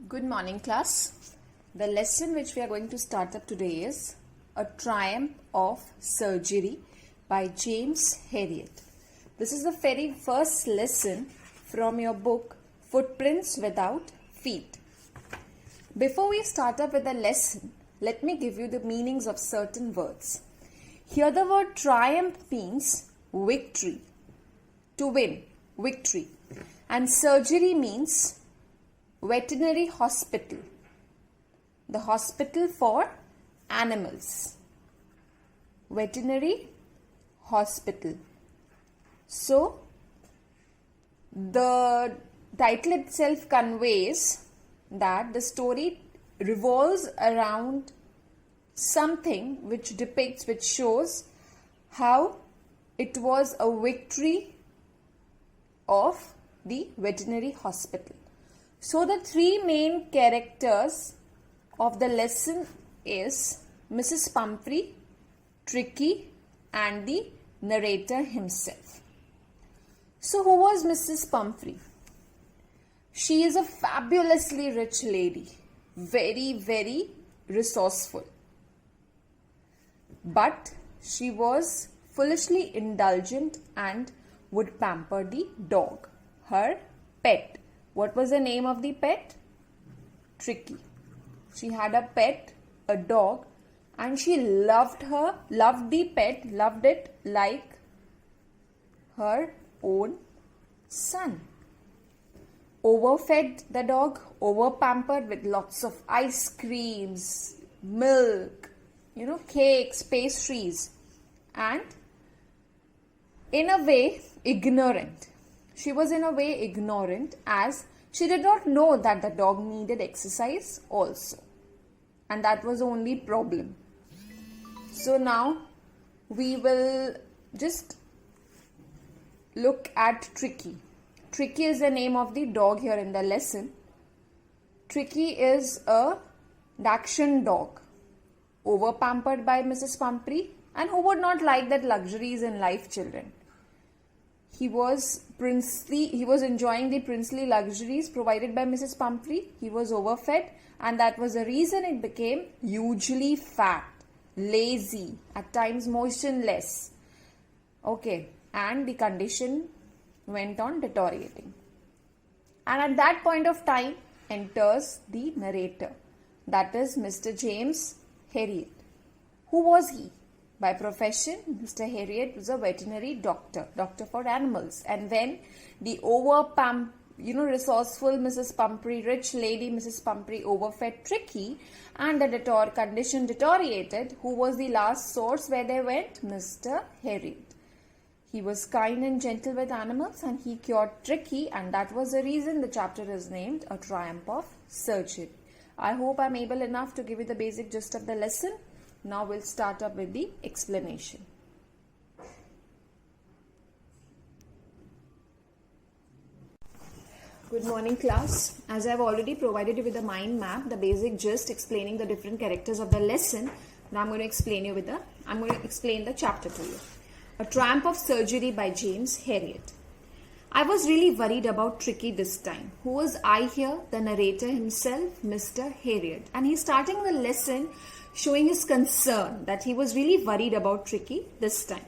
Good morning, class. The lesson which we are going to start up today is A Triumph of Surgery by James Herriot. This is the very first lesson from your book Footprints Without Feet. Before we start up with the lesson, let me give you the meanings of certain words. Here the word triumph means victory, to win, victory. And surgery means veterinary hospital, the hospital for animals, veterinary hospital. So, the title itself conveys that the story revolves around something which depicts, which shows how it was a victory of the veterinary hospital. So the three main characters of the lesson is Mrs. Pumphrey, Tricky, and the narrator himself. So who was Mrs. Pumphrey? She is a fabulously rich lady, very, very resourceful. But she was foolishly indulgent and would pamper the dog, her pet. What was the name of the pet? Tricky. She had a pet, a dog, and she loved the pet, loved it like her own son. Overfed the dog, overpampered with lots of ice creams, milk, cakes, pastries, and in a way ignorant. She was in a way ignorant as she did not know that the dog needed exercise also. And that was the only problem. So now we will just look at Tricky. Tricky is the name of the dog here in the lesson. Tricky is a Dachshund dog, over-pampered by Mrs. Pumphrey, and who would not like that luxuries in life, children? He was enjoying the princely luxuries provided by Mrs. Pumphrey. He was overfed, and that was the reason it became hugely fat, lazy, at times motionless. Okay, and the condition went on deteriorating. And at that point of time enters the narrator, that is Mr. James Herriot. Who was he? By profession, Mr. Herriot was a veterinary doctor for animals. And when the resourceful Mrs. Pumphrey, rich lady Mrs. Pumphrey overfed Tricky and the condition deteriorated, who was the last source where they went? Mr. Herriot. He was kind and gentle with animals and he cured Tricky, and that was the reason the chapter is named A Triumph of Surgery. I hope I'm able enough to give you the basic gist of the lesson. Now we'll start up with the explanation. Good morning, class. As I've already provided you with the mind map, the basic gist explaining the different characters of the lesson, now I'm going to explain the chapter to you. A Triumph of Surgery by James Herriot. I was really worried about Tricky this time. Who was I here? The narrator himself, Mr. Herriot. And he's starting the lesson showing his concern that he was really worried about Tricky this time.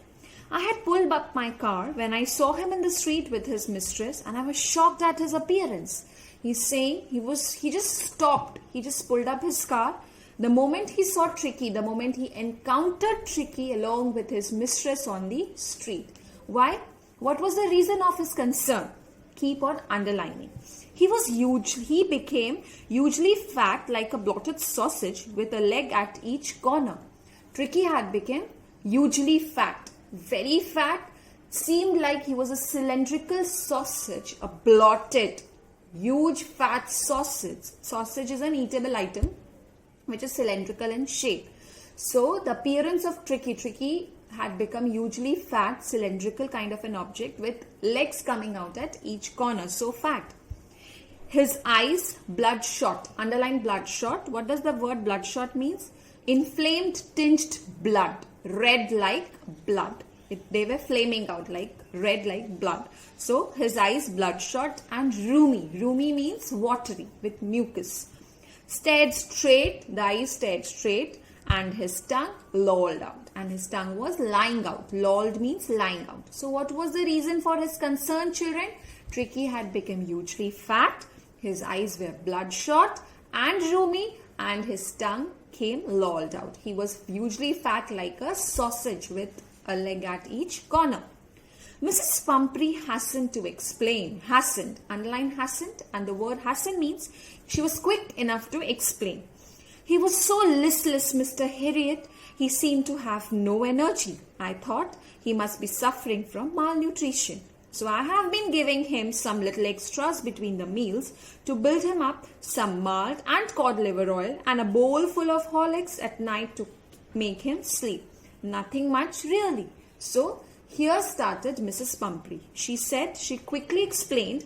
I had pulled up my car when I saw him in the street with his mistress, and I was shocked at his appearance. He's saying he just stopped. He just pulled up his car. The moment he saw Tricky, the moment he encountered Tricky along with his mistress on the street. Why? What was the reason of his concern? Keep on underlining. He became hugely fat like a blotted sausage with a leg at each corner. Tricky had become hugely fat, very fat, seemed like he was a cylindrical sausage, a blotted, huge fat sausage. Sausage is an eatable item which is cylindrical in shape. So the appearance of Tricky had become hugely fat, cylindrical kind of an object with legs coming out at each corner, so fat. His eyes bloodshot, underline bloodshot. What does the word bloodshot means? Inflamed, tinged blood, red like blood. They were flaming out like red like blood. So his eyes bloodshot and rheumy. Rheumy means watery with mucus. Stared straight, the eyes stared straight, and his tongue lolled out. And his tongue was lying out. Lolled means lying out. So what was the reason for his concern, children? Tricky had become hugely fat. His eyes were bloodshot and rheumy, and his tongue came lolled out. He was hugely fat like a sausage with a leg at each corner. Mrs. Pumphrey hastened to explain. Hastened, underline hastened, and the word hastened means she was quick enough to explain. He was so listless, Mr. Harriet. He seemed to have no energy. I thought he must be suffering from malnutrition. So I have been giving him some little extras between the meals to build him up, some malt and cod liver oil and a bowl full of Horlicks at night to make him sleep. Nothing much really. So here started Mrs. Pumphrey. She quickly explained,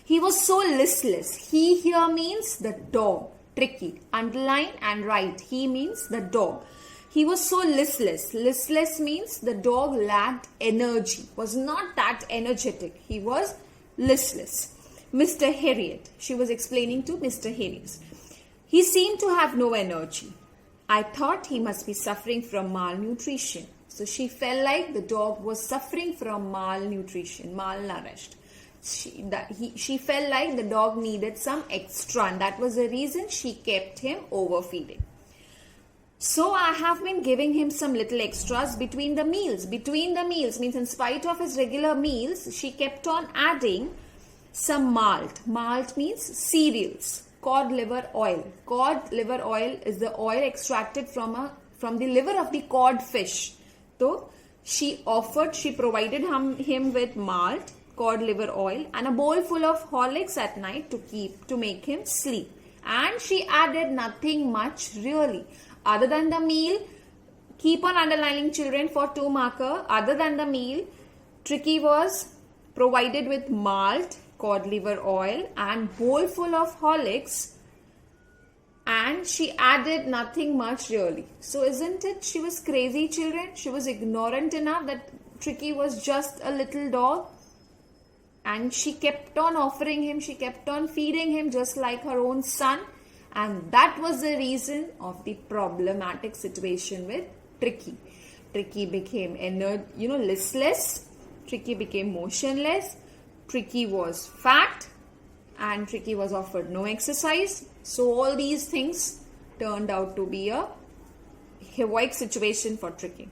he was so listless. He here means the dog. Tricky. Underline and write. He means the dog. He was so listless. Listless means the dog lacked energy. Was not that energetic. He was listless. Mr. Harriet. She was explaining to Mr. Harriet. He seemed to have no energy. I thought he must be suffering from malnutrition. So she felt like the dog was suffering from malnutrition, malnourished. She felt like the dog needed some extra, and that was the reason she kept him overfeeding. So I have been giving him some little extras between the meals. Between the meals means in spite of his regular meals, she kept on adding some malt. Malt means cereals. Cod liver oil. Cod liver oil is the oil extracted from the liver of the cod fish. So she provided him with malt, cod liver oil and a bowl full of Horlicks at night to make him sleep. And she added nothing much really. Other than the meal, keep on underlining children for 2 marker. Other than the meal, Tricky was provided with malt, cod liver oil and bowl full of Horlicks. And she added nothing much really. So isn't it she was crazy, children? She was ignorant enough that Tricky was just a little dog. And she kept on offering him, she kept on feeding him just like her own son. And that was the reason of the problematic situation with Tricky. Tricky became listless. Tricky became motionless. Tricky was fat. And Tricky was offered no exercise. So all these things turned out to be a heroic situation for Tricky.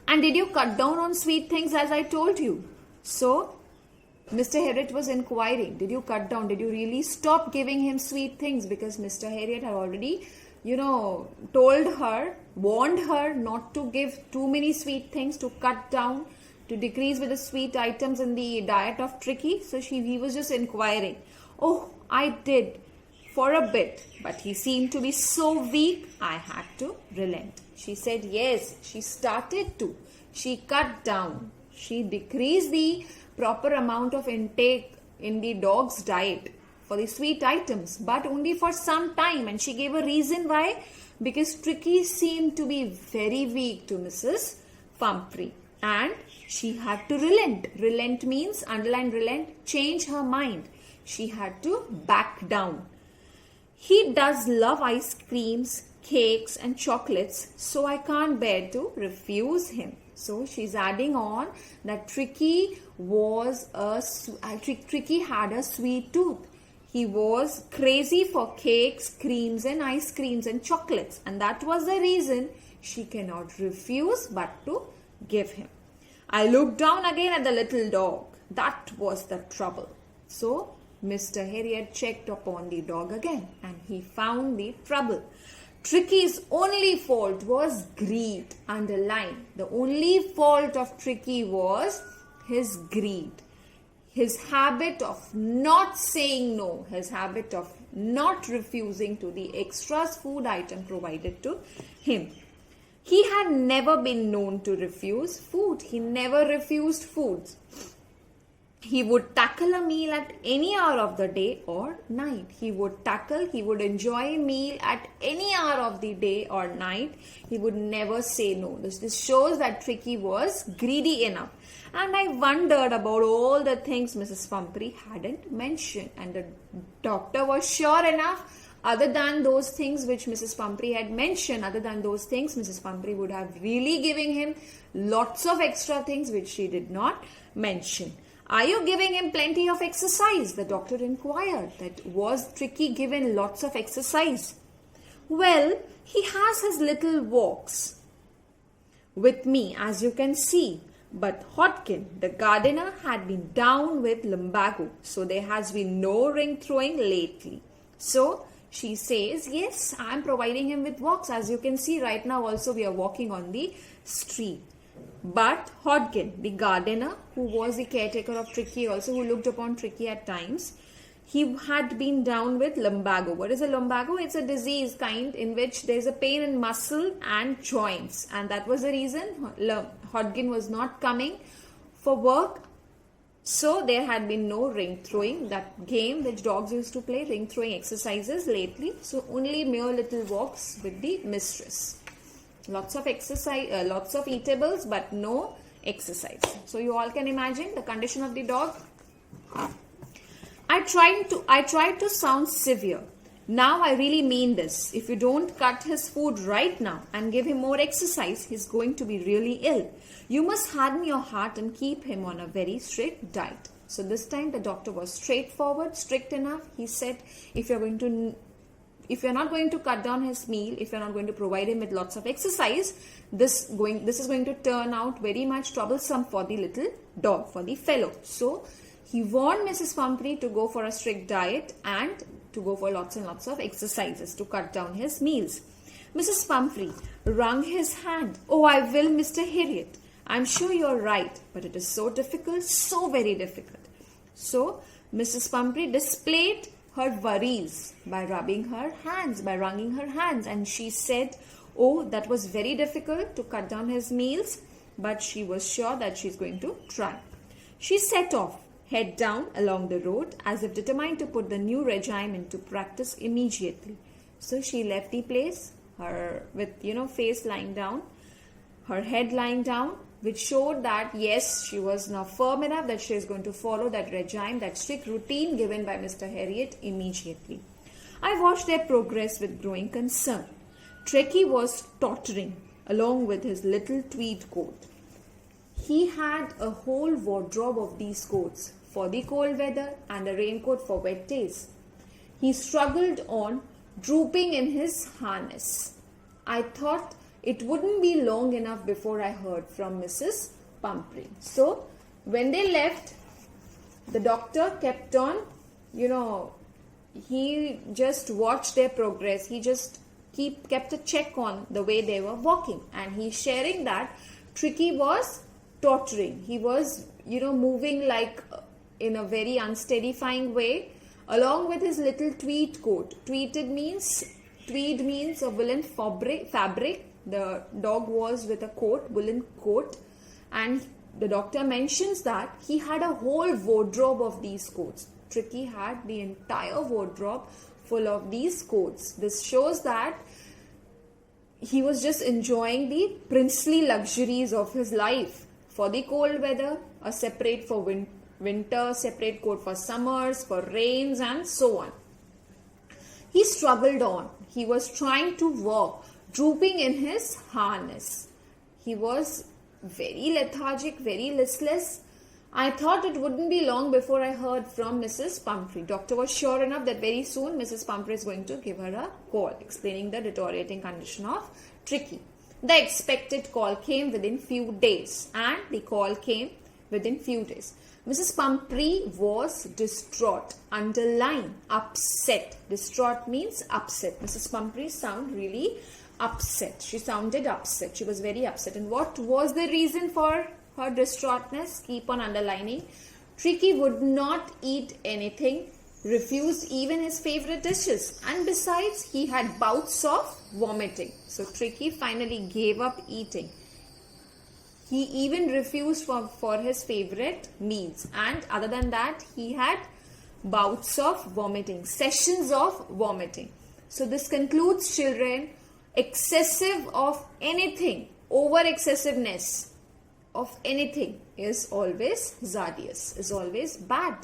And did you cut down on sweet things as I told you? So Mr. Harriet was inquiring, did you cut down? Did you really stop giving him sweet things? Because Mr. Harriet had already, told her, warned her not to give too many sweet things, to cut down, to decrease with the sweet items in the diet of Tricky. So he was just inquiring. Oh, I did for a bit, but he seemed to be so weak, I had to relent. She said yes, she started to. She cut down. She decreased the proper amount of intake in the dog's diet for the sweet items, but only for some time. And she gave a reason why. Because Tricky seemed to be very weak to Mrs. Pumphrey. And she had to relent. Relent means, underline relent, change her mind. She had to back down. He does love ice creams, cakes and chocolates, so I can't bear to refuse him. So she's adding on that Tricky had a sweet tooth. He was crazy for cakes, creams and ice creams and chocolates. And that was the reason she cannot refuse but to give him. I looked down again at the little dog. That was the trouble. So Mr. Harriet checked upon the dog again and he found the trouble. Tricky's only fault was greed. Underline. The only fault of Tricky was his greed. His habit of not saying no. His habit of not refusing to the extras food item provided to him. He had never been known to refuse food. He never refused foods. He would tackle a meal at any hour of the day or night. He would enjoy a meal at any hour of the day or night. He would never say no. This shows that Tricky was greedy enough. And I wondered about all the things Mrs. Pumphrey hadn't mentioned. And the doctor was sure enough, other than those things which Mrs. Pumphrey had mentioned, other than those things, Mrs. Pumphrey would have really given him lots of extra things which she did not mention. Are you giving him plenty of exercise? The doctor inquired. That was Tricky given lots of exercise? Well, he has his little walks with me, as you can see. But Hodkin, the gardener, had been down with lumbago, so there has been no ring throwing lately. So she says, yes, I am providing him with walks. As you can see right now also we are walking on the street. But Hodkin, the gardener, who was the caretaker of Tricky also, who looked upon Tricky at times, he had been down with lumbago. What is a lumbago? It's a disease kind in which there is a pain in muscle and joints. And that was the reason Hodkin was not coming for work. So there had been no ring throwing, that game which dogs used to play, ring throwing exercises lately. So only mere little walks with the mistress. Lots of exercise, lots of eatables, but no exercise. So you all can imagine the condition of the dog. I tried to sound severe. Now I really mean this. If you don't cut his food right now and give him more exercise, he's going to be really ill. You must harden your heart and keep him on a very strict diet. So this time the doctor was straightforward, strict enough. He said, if you're not going to cut down his meal, if you're not going to provide him with lots of exercise, this is going to turn out very much troublesome for the little dog, for the fellow. So he warned Mrs. Pumphrey to go for a strict diet and to go for lots and lots of exercises to cut down his meals. Mrs. Pumphrey wrung his hand. Oh, I will, Mr. Harriet. I'm sure you're right, but it is so difficult, so very difficult. So Mrs. Pumphrey displayed her worries by rubbing her hands, by wringing her hands, and she said, oh, that was very difficult to cut down his meals, but she was sure that she's going to try. She set off, head down along the road, as if determined to put the new regime into practice immediately. So she left the place, her with face lying down, her head lying down, which showed that yes, she was now firm enough that she is going to follow that regime, that strict routine given by Mr. Harriet immediately. I watched their progress with growing concern. Tricky was tottering along with his little tweed coat. He had a whole wardrobe of these coats for the cold weather and a raincoat for wet days. He struggled on, drooping in his harness. I thought it wouldn't be long enough before I heard from Mrs. Pumphrey. So when they left, the doctor kept on, he just watched their progress. He just kept a check on the way they were walking. And he's sharing that Tricky was tottering. He was, moving like in a very unsteadifying way along with his little tweed coat. Tweed means a woolen fabric. The dog was with a coat, woolen coat, and the doctor mentions that he had a whole wardrobe of these coats. Tricky had the entire wardrobe full of these coats. This shows that he was just enjoying the princely luxuries of his life. For the cold weather, a separate for winter, separate coat for summers, for rains, and so on. He struggled on. He was trying to walk, drooping in his harness. He was very lethargic, very listless. I thought it wouldn't be long before I heard from Mrs. Pumphrey. Doctor was sure enough that very soon Mrs. Pumphrey is going to give her a call, explaining the deteriorating condition of Tricky. The expected call came within few days, and the call came within few days. Mrs. Pumphrey was distraught. Underline, upset. Distraught means upset. Mrs. Pumphrey sounded really upset. She sounded upset. She was very upset. And what was the reason for her distraughtness? Keep on underlining. Tricky would not eat anything, refused even his favorite dishes, and besides he had bouts of vomiting. So Tricky finally gave up eating. He even refused for his favorite meals. And other than that, he had bouts of vomiting, sessions of vomiting. So this concludes, children, excessive of anything, over excessiveness of anything is always Zardius, is always bad.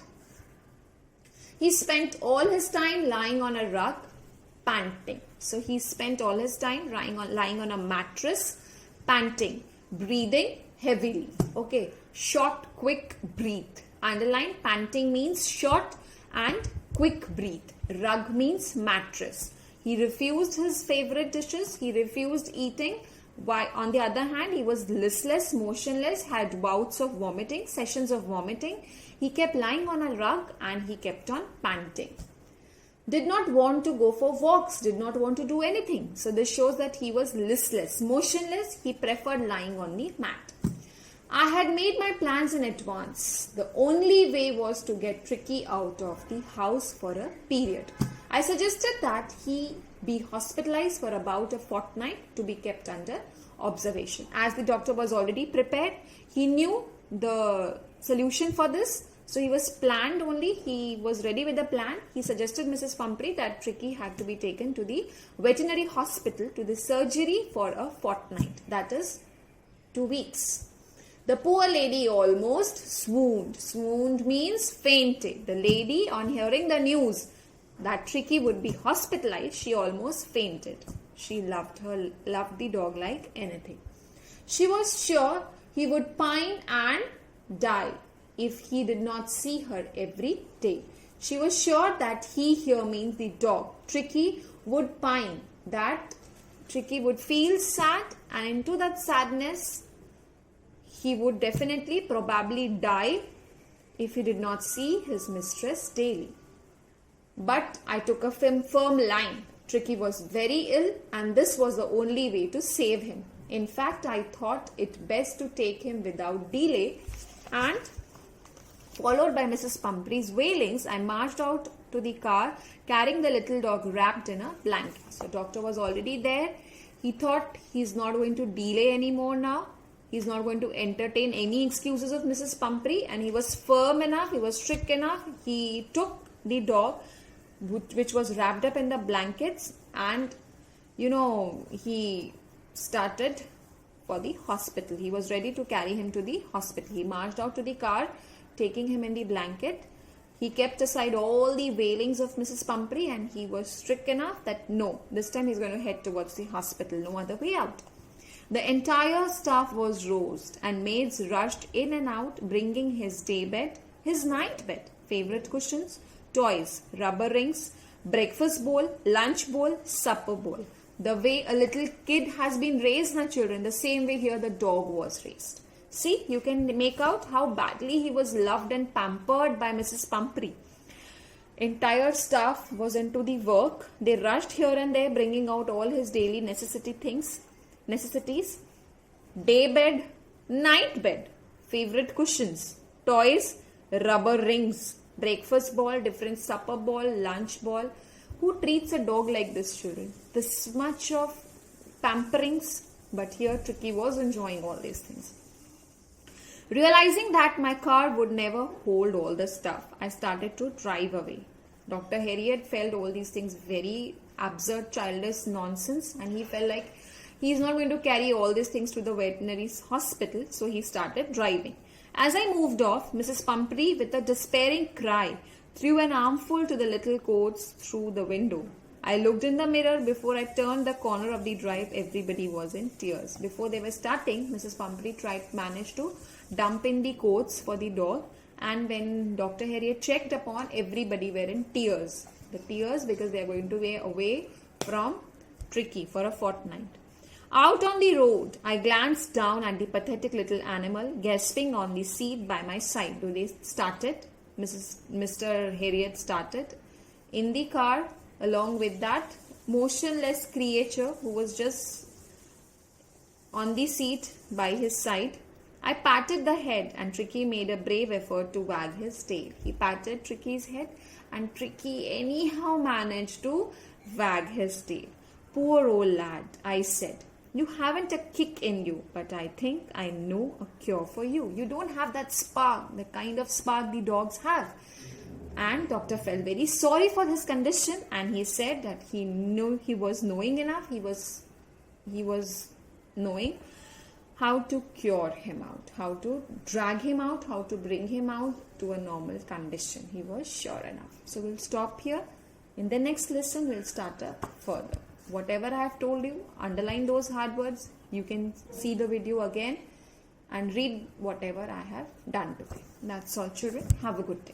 He spent all his time lying on a rug, panting. So he spent all his time lying on a mattress, panting, breathing heavily. Okay, short, quick breath. Underline, panting means short and quick breath. Rug means mattress. He refused his favorite dishes. He refused eating. Why? On the other hand, he was listless, motionless, had bouts of vomiting, sessions of vomiting. He kept lying on a rug and he kept on panting. Did not want to go for walks, did not want to do anything. So this shows that he was listless, motionless. He preferred lying on the mat. I had made my plans in advance. The only way was to get Tricky out of the house for a period. I suggested that he be hospitalized for about a fortnight to be kept under observation. As the doctor was already prepared, he knew the solution for this. So he was planned only, he was ready with the plan. He suggested Mrs. Pumphrey that Tricky had to be taken to the veterinary hospital to the surgery for a fortnight. That is 2 weeks. The poor lady almost swooned. Swooned means fainted. The lady, on hearing the news that Tricky would be hospitalized, she almost fainted. She loved the dog like anything. She was sure he would pine and die if he did not see her every day. She was sure that he here means the dog. Tricky would pine, that Tricky would feel sad, and into that sadness he would definitely probably die if he did not see his mistress daily. But I took a firm line. Tricky was very ill and this was the only way to save him. In fact, I thought it best to take him without delay, and followed by Mrs. Pumphrey's wailings, I marched out to the car carrying the little dog wrapped in a blanket. So doctor was already there. He thought he's not going to delay anymore now. He's not going to entertain any excuses of Mrs. Pumphrey, and he was firm enough, he was strict enough. He took the dog, which was wrapped up in the blankets, and he started for the hospital. He was ready to carry him to the hospital. He marched out to the car, taking him in the blanket. He kept aside all the wailings of Mrs. Pumphrey, and he was strict enough that no, this time he's going to head towards the hospital, no other way out. The entire staff was roused, and maids rushed in and out, bringing his day bed, his night bed, favorite cushions, toys, rubber rings, breakfast bowl, lunch bowl, supper bowl. The way a little kid has been raised, my children, the same way here the dog was raised. See, you can make out how badly he was loved and pampered by Mrs. Pumphrey. Entire staff was into the work. They rushed here and there, bringing out all his daily necessities. Day bed, night bed, favorite cushions, toys, rubber rings, breakfast ball, different supper ball, lunch ball. Who treats a dog like this, children? This much of pamperings, but here Tricky was enjoying all these things. Realizing that my car would never hold all the stuff, I started to drive away. Dr. Harriet felt all these things very absurd, childish nonsense, and he felt like he is not going to carry all these things to the veterinary hospital, so he started driving. As I moved off, Mrs. Pumphrey, with a despairing cry, threw an armful to the little coats through the window. I looked in the mirror. Before I turned the corner of the drive, everybody was in tears. Before they were starting, Mrs. Pumphrey managed to dump in the coats for the dog, and when Dr. Harriet checked upon, everybody were in tears. The tears because they are going to be away from Tricky for a fortnight. Out on the road, I glanced down at the pathetic little animal gasping on the seat by my side. They started. Mr. Harriet started in the car along with that motionless creature who was just on the seat by his side. I patted the head, and Tricky made a brave effort to wag his tail. He patted Tricky's head, and Tricky anyhow managed to wag his tail. Poor old lad, I said. You haven't a kick in you, but I think I know a cure for you. You don't have that spark, the kind of spark the dogs have. And doctor felt very sorry for his condition, and he said that he knew he was knowing enough. He was knowing how to cure him out, how to drag him out, how to bring him out to a normal condition. He was sure enough. So we'll stop here. In the next lesson, we'll start up further. Whatever I have told you, underline those hard words. You can see the video again and read whatever I have done today. That's all, children. Have a good day.